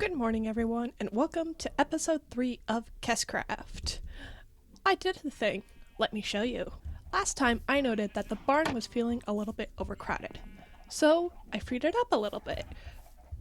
Good morning, everyone, and welcome to episode 3 of Kes Craft. I did the thing. Let me show you. Last time I noted that the barn was feeling a little bit overcrowded, so I freed it up a little bit.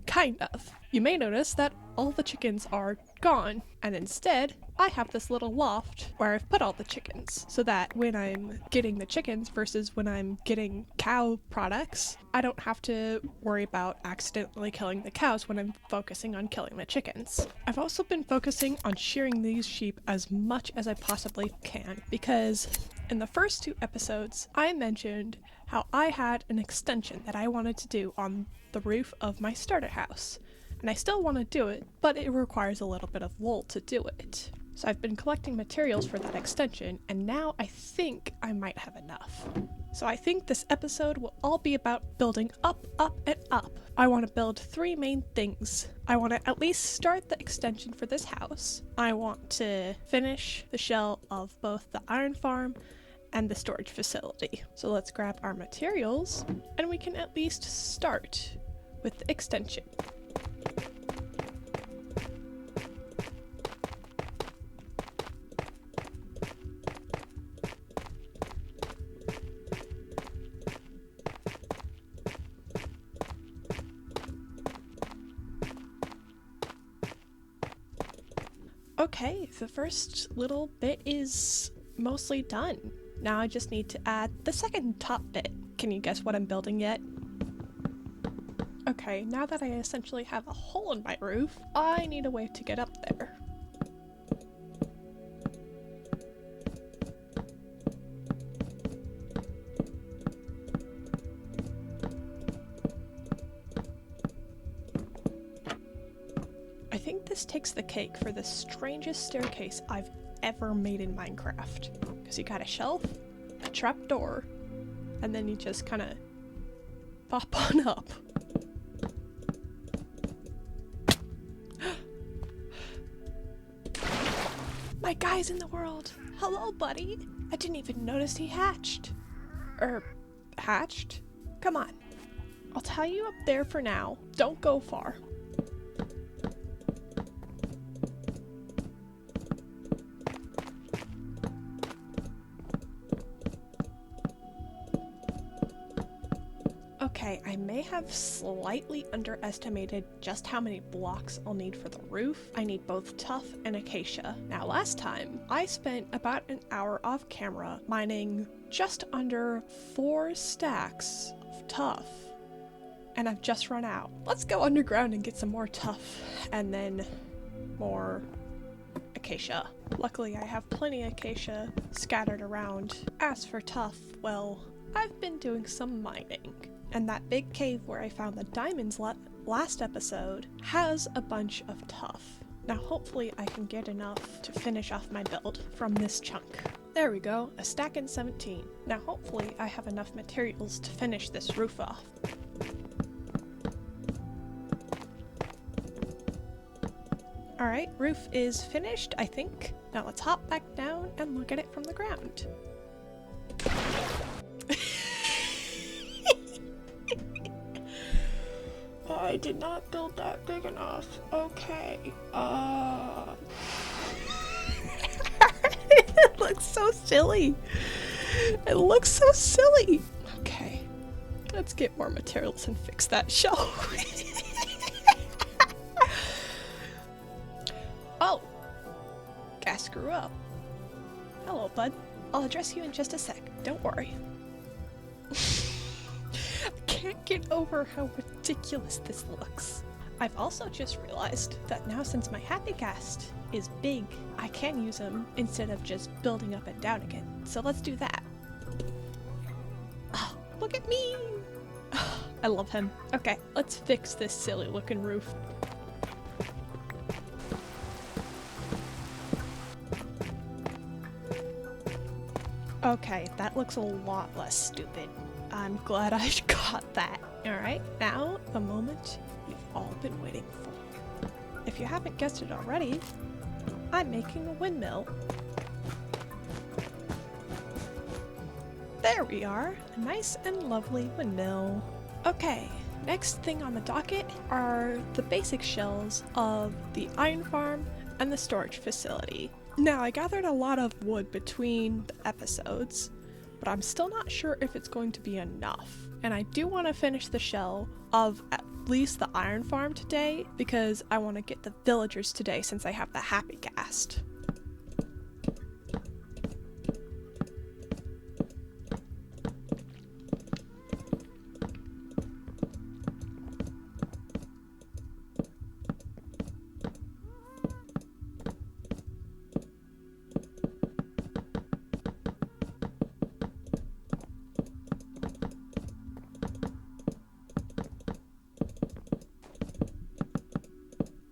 Kind of. You may notice that all the chickens are gone, and instead, I have this little loft where I've put all the chickens, so that when I'm getting the chickens versus when I'm getting cow products, I don't have to worry about accidentally killing the cows when I'm focusing on killing the chickens. I've also been focusing on shearing these sheep as much as I possibly can, because in the first 2 episodes, I mentioned how I had an extension that I wanted to do on the roof of my starter house. And I still want to do it, but it requires a little bit of wool to do it. So I've been collecting materials for that extension, and now I think I might have enough. So I think this episode will all be about building up, and up. I want to build 3 main things. I want to at least start the extension for this house. I want to finish the shell of both the iron farm and the storage facility. So let's grab our materials, and we can at least start with the extension. Okay, the first little bit is mostly done. Now I just need to add the second top bit. Can you guess what I'm building yet? Okay, now that I essentially have a hole in my roof, I need a way to get up there. I think this takes the cake for the strangest staircase I've ever made in Minecraft. Because you got a shelf, a trap door, and then you just kind of pop on up. My guy's in the world! Hello, buddy! I didn't even notice he hatched. Hatched? Come on. I'll tie you up there for now. Don't go far. Okay, I may have slightly underestimated just how many blocks I'll need for the roof. I need both tuff and acacia. Now last time, I spent about an hour off camera mining just under 4 stacks of tuff, and I've just run out. Let's go underground and get some more tuff, and then more acacia. Luckily I have plenty of acacia scattered around. As for tuff, well, I've been doing some mining. And that big cave where I found the diamonds last episode has a bunch of tuff. Now hopefully I can get enough to finish off my build from this chunk. There we go, a stack and 17. Now hopefully I have enough materials to finish this roof off. Alright, roof is finished, I think. Now let's hop back down and look at it from the ground. I did not build that big enough. Okay. It looks so silly. It looks so silly. Okay. Let's get more materials and fix that shelf. Oh. Gas screw up. Hello, bud. I'll address you in just a sec. Don't worry. Can't get over how ridiculous this looks. I've also just realized that now since my happy cast is big, I can use him instead of just building up and down again. So let's do that. Oh, look at me! Oh, I love him. Okay, let's fix this silly looking roof. Okay, that looks a lot less stupid. I'm glad I got that. Alright, now the moment you've all been waiting for. If you haven't guessed it already, I'm making a windmill. There we are, a nice and lovely windmill. Okay, Next thing on the docket are the basic shells of the iron farm and the storage facility. Now, I gathered a lot of wood between the episodes, but I'm still not sure if it's going to be enough. And I do want to finish the shell of at least the iron farm today because I want to get the villagers today since I have the happy cast.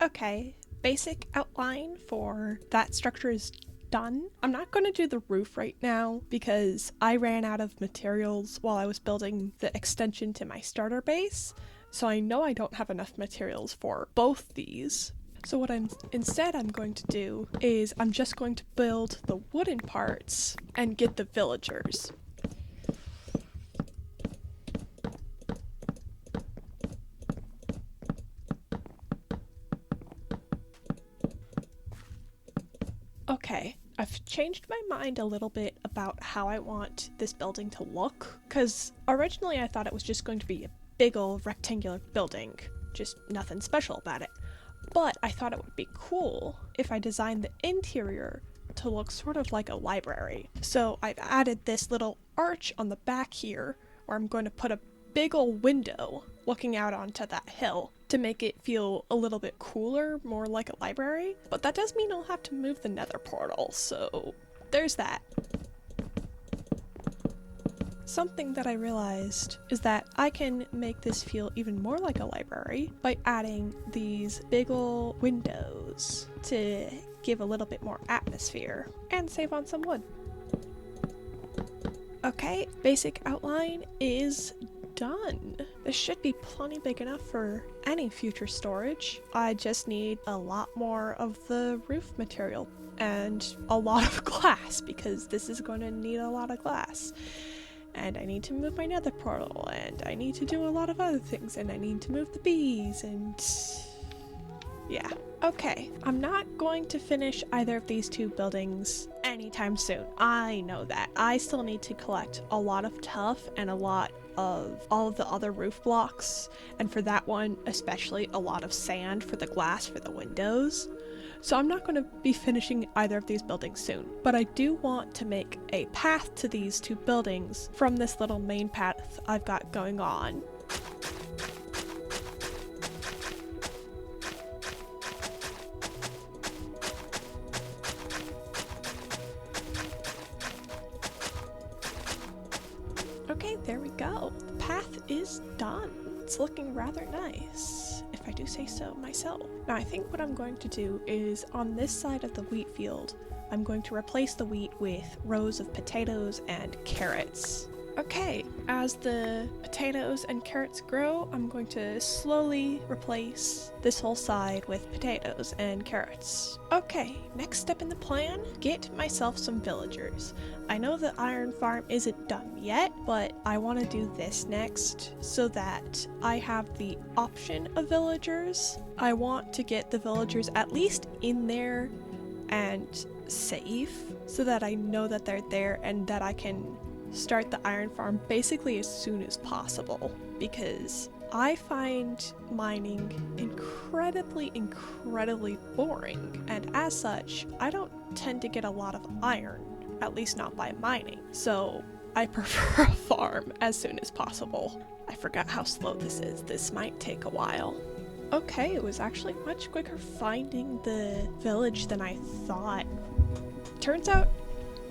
Okay, basic outline for that structure is done. I'm not going to do the roof right now because I ran out of materials while I was building the extension to my starter base, so I know I don't have enough materials for both these. So what I'm going to do is I'm just going to build the wooden parts and get the villagers. Okay, I've changed my mind a little bit about how I want this building to look, because originally I thought it was just going to be a big old rectangular building, just nothing special about it. But I thought it would be cool if I designed the interior to look sort of like a library. So I've added this little arch on the back here, where I'm going to put a big old window looking out onto that hill to make it feel a little bit cooler, more like a library. But that does mean I'll have to move the nether portal, so there's that. Something that I realized is that I can make this feel even more like a library by adding these big ol' windows to give a little bit more atmosphere and save on some wood. Okay, basic outline is done. This should be plenty big enough for any future storage. I just need a lot more of the roof material and a lot of glass because this is going to need a lot of glass. And I need to move my nether portal, and I need to do a lot of other things, and I need to move the bees, and yeah. Okay, I'm not going to finish either of these two buildings anytime soon. I know that. I still need to collect a lot of tuff and a lot of all of the other roof blocks, and for that one especially a lot of sand for the glass for the windows. So I'm not going to be finishing either of these buildings soon, but I do want to make a path to these two buildings from this little main path I've got going on. Okay, there we go. The path is done. It's looking rather nice, if I do say so myself. Now I think what I'm going to do is on this side of the wheat field, I'm going to replace the wheat with rows of potatoes and carrots. Okay, as the potatoes and carrots grow, I'm going to slowly replace this whole side with potatoes and carrots. Okay, next step in the plan, get myself some villagers. I know the iron farm isn't done yet, but I want to do this next so that I have the option of villagers. I want to get the villagers at least in there and safe so that I know that they're there and that I can start the iron farm basically as soon as possible, because I find mining incredibly boring, and as such I don't tend to get a lot of iron, at least not by mining, so I prefer a farm as soon as possible. I forgot how slow this is. This might take a while. Okay, it was actually much quicker finding the village than I thought. Turns out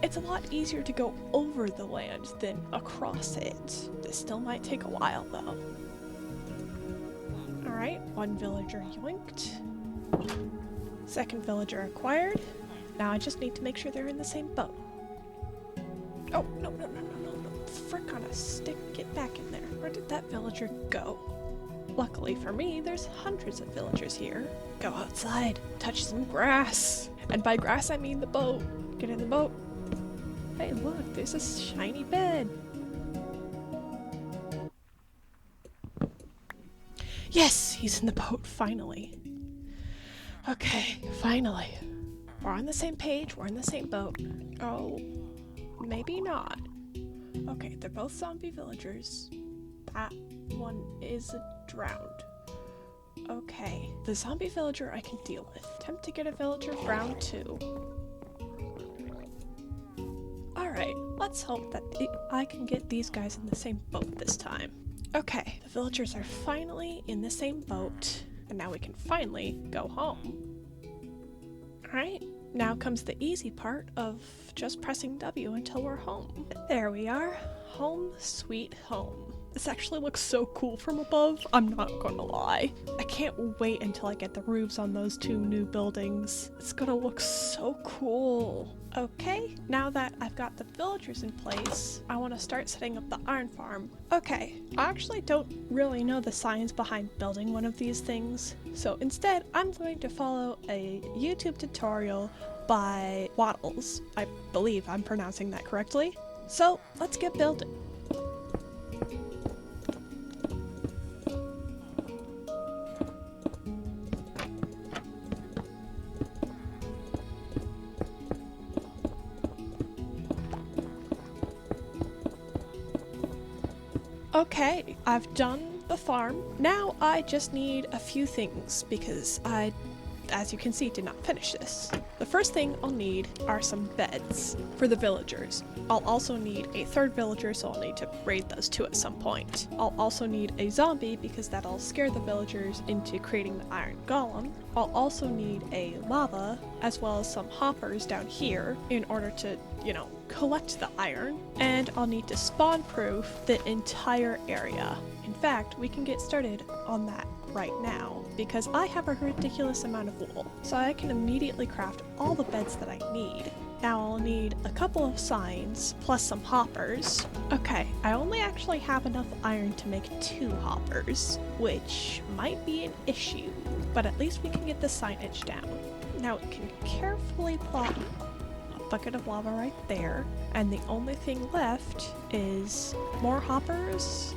it's a lot easier to go over the land than across it. This still might take a while though. Alright, one villager yoinked. Second villager acquired. Now I just need to make sure they're in the same boat. Oh, no. Frick on a stick, get back in there. Where did that villager go? Luckily for me, there's hundreds of villagers here. Go outside, touch some grass. And by grass I mean the boat. Get in the boat. Hey look, there's a shiny bed. Yes, he's in the boat, finally. Okay, finally. We're on the same page, we're in the same boat. Oh, maybe not. Okay, they're both zombie villagers. That one is drowned. Okay, the zombie villager I can deal with. Attempt to get a villager round 2. Alright, let's hope that I can get these guys in the same boat this time. Okay, the villagers are finally in the same boat, and now we can finally go home. Alright, now comes the easy part of just pressing W until we're home. There we are, home sweet home. This actually looks so cool from above, I'm not gonna lie. I can't wait until I get the roofs on those 2 new buildings. It's gonna look so cool. Okay, now that I've got the villagers in place, I want to start setting up the iron farm. Okay, I actually don't really know the science behind building one of these things, so instead I'm going to follow a YouTube tutorial by Waddles. I believe I'm pronouncing that correctly. So let's get building. Okay, I've done the farm. Now I just need a few things because I, as you can see, did not finish this. The first thing I'll need are some beds for the villagers. I'll also need a 3rd villager, so I'll need to raid those 2 at some point. I'll also need a zombie because that'll scare the villagers into creating the iron golem. I'll also need a lava as well as some hoppers down here in order to, collect the iron. And I'll need to spawn proof the entire area. In fact, we can get started on that right now because I have a ridiculous amount of wool, so I can immediately craft all the beds that I need. Now I'll need a couple of signs plus some hoppers. Okay, I only actually have enough iron to make 2 hoppers, which might be an issue, but at least we can get the signage down. Now we can carefully plop a bucket of lava right there, and the only thing left is more hoppers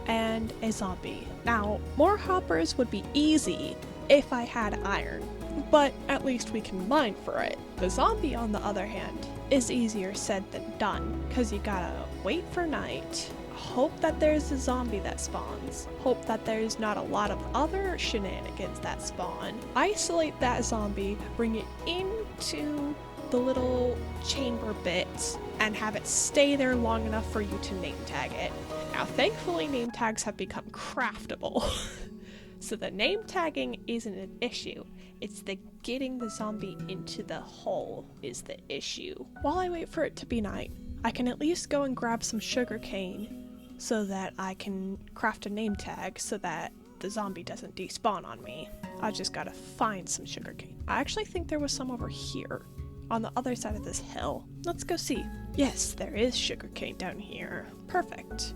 and a zombie. Now, more hoppers would be easy if I had iron, but at least we can mine for it. The zombie, on the other hand, is easier said than done, because you gotta wait for night, hope that there's a zombie that spawns, hope that there's not a lot of other shenanigans that spawn, isolate that zombie, bring it into the little chamber bits, and have it stay there long enough for you to name tag it. Now, thankfully, name tags have become craftable. So the name tagging isn't an issue, it's the getting the zombie into the hole is the issue. While I wait for it to be night, I can at least go and grab some sugarcane so that I can craft a name tag so that the zombie doesn't despawn on me. I just gotta find some sugarcane. I actually think there was some over here on the other side of this hill. Let's go see. Yes, there is sugarcane down here. Perfect.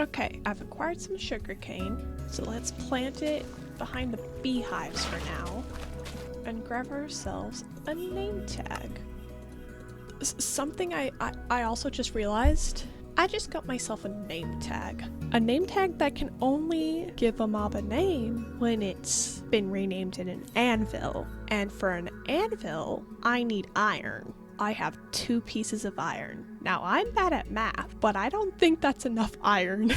Okay, I've acquired some sugarcane, so let's plant it behind the beehives for now and grab ourselves a name tag. Something I also just realized, I just got myself a name tag. A name tag that can only give a mob a name when it's been renamed in an anvil. And for an anvil, I need iron. I have 2 pieces of iron. Now, I'm bad at math, but I don't think that's enough iron.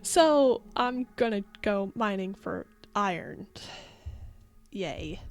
So I'm gonna go mining for iron. Yay.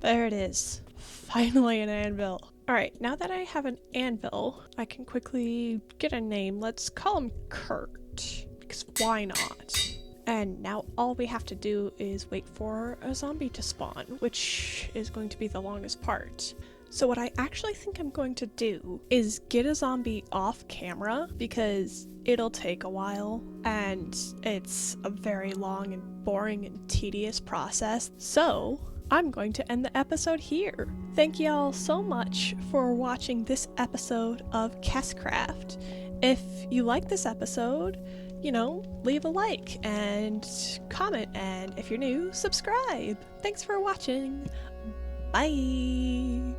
There it is. Finally an anvil. Alright, now that I have an anvil, I can quickly get a name. Let's call him Kurt, because why not? And now all we have to do is wait for a zombie to spawn, which is going to be the longest part. So what I actually think I'm going to do is get a zombie off camera because it'll take a while and it's a very long and boring and tedious process. So I'm going to end the episode here. Thank y'all so much for watching this episode of Kes Craft. If you like this episode, leave a like and comment, and if you're new, subscribe. Thanks for watching. Bye!